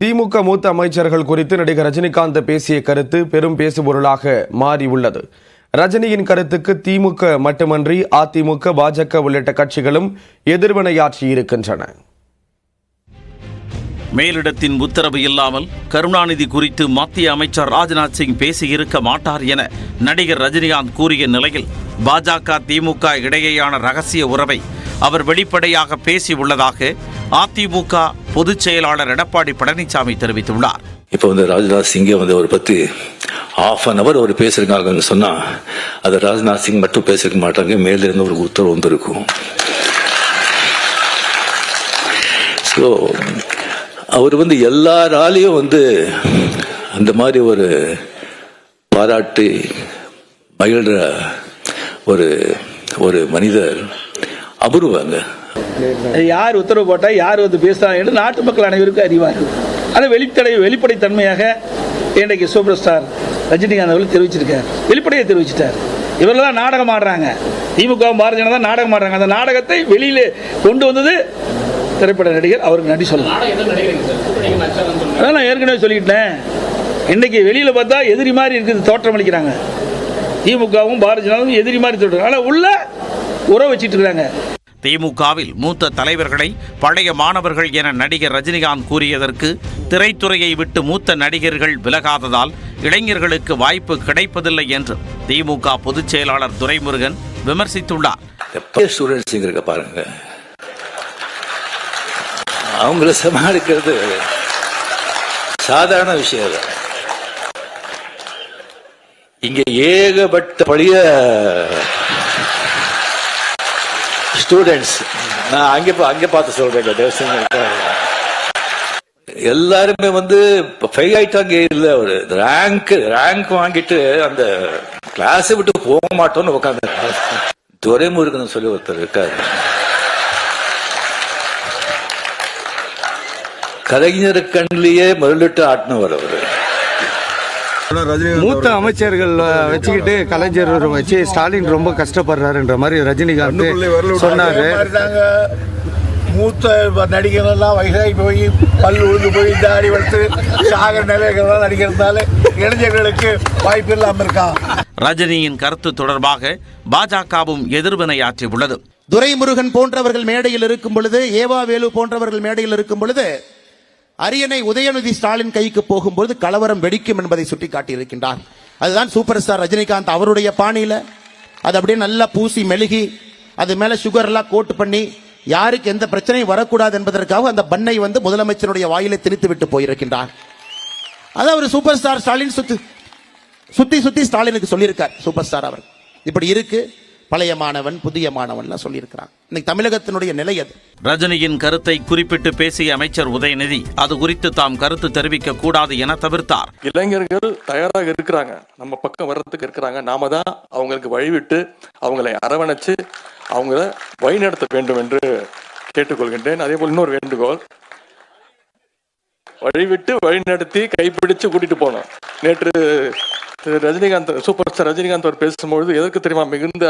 திமுக மூத்த அமைச்சர்கள் குறித்து நடிகர் ரஜினிகாந்த் பேசிய கருத்து பெரும் பேசுபொருளாக மாறியுள்ளது. ரஜினியின் கருத்துக்கு திமுக மட்டுமன்றி அதிமுக, பாஜக உள்ளிட்ட கட்சிகளும் எதிர்வினையாற்றியிருக்கின்றன. மேலிடத்தின் உத்தரவு இல்லாமல் கருணாநிதி குறித்து மத்திய அமைச்சர் ராஜ்நாத் சிங் பேசியிருக்க மாட்டார் என நடிகர் ரஜினிகாந்த் கூறிய நிலையில் பாஜக, திமுக இடையேயான ரகசிய உறவை அவர் வெளிப்படையாக பேசியுள்ளதாக அதிமுக பொதுச் செயலாளர் எடப்பாடி பழனிசாமி தெரிவித்துள்ளார். இப்போ ராஜ்நாத் சிங்கை ஒரு பத்தி ½ an hour அவர் பேசிருக்காங்கன்னு சொன்னா அது ராஜ்நாத் சிங் மட்டும் பேசிருக்க மாட்டாங்க, மேல இருந்து ஒரு உத்தரவு வந்திருக்கும். ஸோ அவர் எல்லாராலையும் அந்த மாதிரி ஒரு பாராட்டி மகிழ்ற ஒரு மனிதர் அபூர்வங்க. யார் உத்தரவு போட்டா யார் பேசுறாங்க நாட்டு மக்கள் அனைவருக்கும் அறிவார்கள். அதை வெளிப்படைத்தன்மையாக இன்றைக்கு சூப்பர் ஸ்டார் ரஜினிகாந்த் அவர்கள் தெரிவிச்சிருக்கார், வெளிப்படையாக தெரிவிச்சிட்டார். இவர்கள் தான் நாடகம் ஆடுறாங்க, திமுக பாரதிய ஜனதா நாடகம் ஆடுறாங்க. அந்த நாடகத்தை வெளியில கொண்டு வந்தது திரைப்பட நடிகர், அவருக்கு நன்றி சொல்லலாம். அதான் நான் ஏற்கனவே சொல்லிட்டேன். இன்னைக்கு வெளியில பார்த்தா எதிரி மாதிரி இருக்குது, தோற்றம் அளிக்கிறாங்க. திமுகவும் பாரதிய ஜனதாவும் எதிரி மாதிரி தோற்றம், ஆனால் உள்ள உறவு வச்சிட்டு இருக்காங்க. திமுகவில் மூத்த தலைவர்களை பழைய மாணவர்கள் என நடிகர் ரஜினிகாந்த் கூறியதற்கு திரைத்துறையை விட்டு மூத்த நடிகர்கள் விலகாததால் இளைஞர்களுக்கு வாய்ப்பு கிடைப்பதில்லை என்று திமுக பொதுச் செயலாளர் துரைமுருகன் விமர்சித்துள்ளார். பாருங்க, அவங்கள சமாளிக்கிறது சாதாரண விஷயம். இங்க ஏகப்பட்ட பழைய ஸ்டூடெண்ட்ஸ், நான் அங்கே பார்த்து சொல்றேன், எல்லாருமே ஃபெயில் ஆயிட்டாங்க. இல்ல ஒரு ரேங்க் வாங்கிட்டு அந்த கிளாஸை விட்டு போக மாட்டோம்னு உட்காந்து துரைமுருகன் சொல்லி ஒருத்தர் இருக்காரு. கலைஞர் கண்ணிலேயே மருளிட்டு ஆட்டினவர் அவரு. மூத்த அமைச்சர்கள் வச்சுக்கிட்டு கலைஞர் வச்சு ஸ்டாலின் ரொம்ப கஷ்டப்படுறாருன்ற மாதிரி ரஜினிகாந்த் சொன்னாரு. மூத்த நடிகர்கள் எல்லாம் வயசாகி போய் பல் உழுந்து போய் தாடி வளர்த்து சாகர நிலைகள் நடிக்கிறதுனால இளைஞர்களுக்கு வாய்ப்பு இல்லாமல் இருக்கா. ரஜினியின் கருத்து தொடர்பாக பாஜகவும் எதிர்வினையாற்றியுள்ளது. துரைமுருகன் போன்றவர்கள் மேடையில் இருக்கும் பொழுது, ஏவா வேலு போன்றவர்கள் மேடையில் இருக்கும் பொழுது, அரியணை உதயநிதி ஸ்டாலின் கைக்கு போகும்போது கலவரம் வெடிக்கும் என்பதை சுட்டிக்காட்டியிருக்கின்றார். அதுதான் சூப்பர் ஸ்டார் ரஜினிகாந்த் அவருடைய பாணியில அது அப்படியே நல்லா பூசி மெழுகி அது மேல சுகர் எல்லாம் கோட் பண்ணி யாருக்கு எந்த பிரச்சனையும் வரக்கூடாது என்பதற்காக அந்த பண்ணை முதலமைச்சருடைய வாயிலை திணித்து விட்டு போயிருக்கின்றார். அதான் ஒரு சூப்பர் ஸ்டார் ஸ்டாலின் சுத்தி ஸ்டாலினுக்கு சொல்லியிருக்கார். சூப்பர் ஸ்டார் அவர் இப்படி இருக்கு, பழைய மாணவன் புதிய மாணவன் சொல்லியிருக்கிறார். இன்னைக்கு தமிழகத்தினுடைய நிலை அது. ரஜினியின் கருத்தை குறிப்பிட்டு பேசிய அமைச்சர் உதயநிதி அது குறித்து தாம் கருத்து தெரிவிக்க கூடாது என தவிர்த்தார். இளைஞர்கள் தயாராக இருக்கிறாங்க, நம்ம பக்கம் வர்றதுக்கு இருக்கிறாங்க. நாம தான் அவங்களுக்கு வழிவிட்டு அவங்களை அரவணைச்சு அவங்கள வழிநடத்த வேண்டும் என்று கேட்டுக்கொள்கின்றேன். அதே போல் இன்னொரு வேண்டுகோள், வழிவிட்டு வழிநடத்தி கைப்பிடிச்சு கூட்டிட்டு போனோம். நேற்று ரஜினிகாந்த், சூப்பர் ஸ்டார் ரஜினிகாந்த் அவர் பேசும்பொழுது எதற்கு தெரியுமா மிகுந்த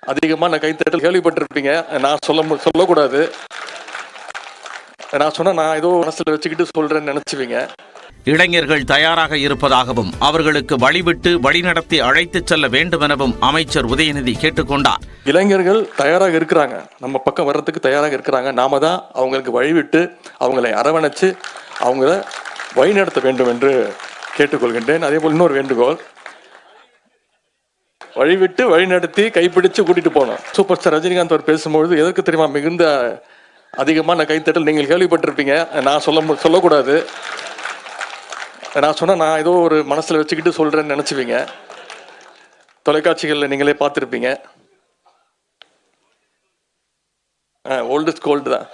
அதிகமான கைத்தட்டல் கேள்விப்பட்டிருப்பீங்க. நான் சொல்லக்கூடாது, நான் சொன்னா நான் ஏதோ மனசுல வச்சுக்கிட்டு சொல்றேன்னு நினைச்சுவீங்க. இளைஞர்கள் தயாராக இருப்பதாகவும் அவர்களுக்கு வழிவிட்டு வழிநடத்தி அழைத்துச் செல்ல வேண்டும் எனவும் அமைச்சர் உதயநிதி கேட்டுக்கொண்டார். இளைஞர்கள் தயாராக இருக்கிறாங்க, நம்ம பக்கம் வர்றதுக்கு தயாராக இருக்கிறாங்க. நாம தான் அவங்களுக்கு வழிவிட்டு அவங்களை அரவணைச்சு அவங்கள வழிநடத்த வேண்டும் என்று கேட்டுக்கொள்கின்றேன். அதே போல் இன்னொரு வேண்டுகோள், வழிவிட்டு வழிநடத்தி கைப்பிடிச்சு கூட்டிட்டு போனோம். சூப்பர் ஸ்டார் ரஜினிகாந்த் அவர் பேசும்பொழுது எதற்கு தெரியுமா மிகுந்த அதிகமான கைத்தட்டல் நீங்கள் கேள்விப்பட்டிருப்பீங்க. நான் சொல்லக்கூடாது, நான் சொன்னா நான் ஏதோ ஒரு மனசுல வச்சுக்கிட்டு சொல்றேன்னு நினைச்சுவீங்க. தொலைக்காட்சிகள்ல நீங்களே பார்த்திருப்பீங்க. ஓல்ட் இஸ் கோல்டு தான்.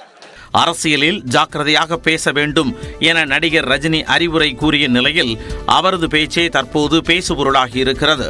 அரசியலில் ஜாக்கிரதையாக பேச வேண்டும் என நடிகர் ரஜினி அறிவுரை கூறிய நிலையில் அவரது பேச்சே தற்போது பேசுபொருளாகி இருக்கிறது.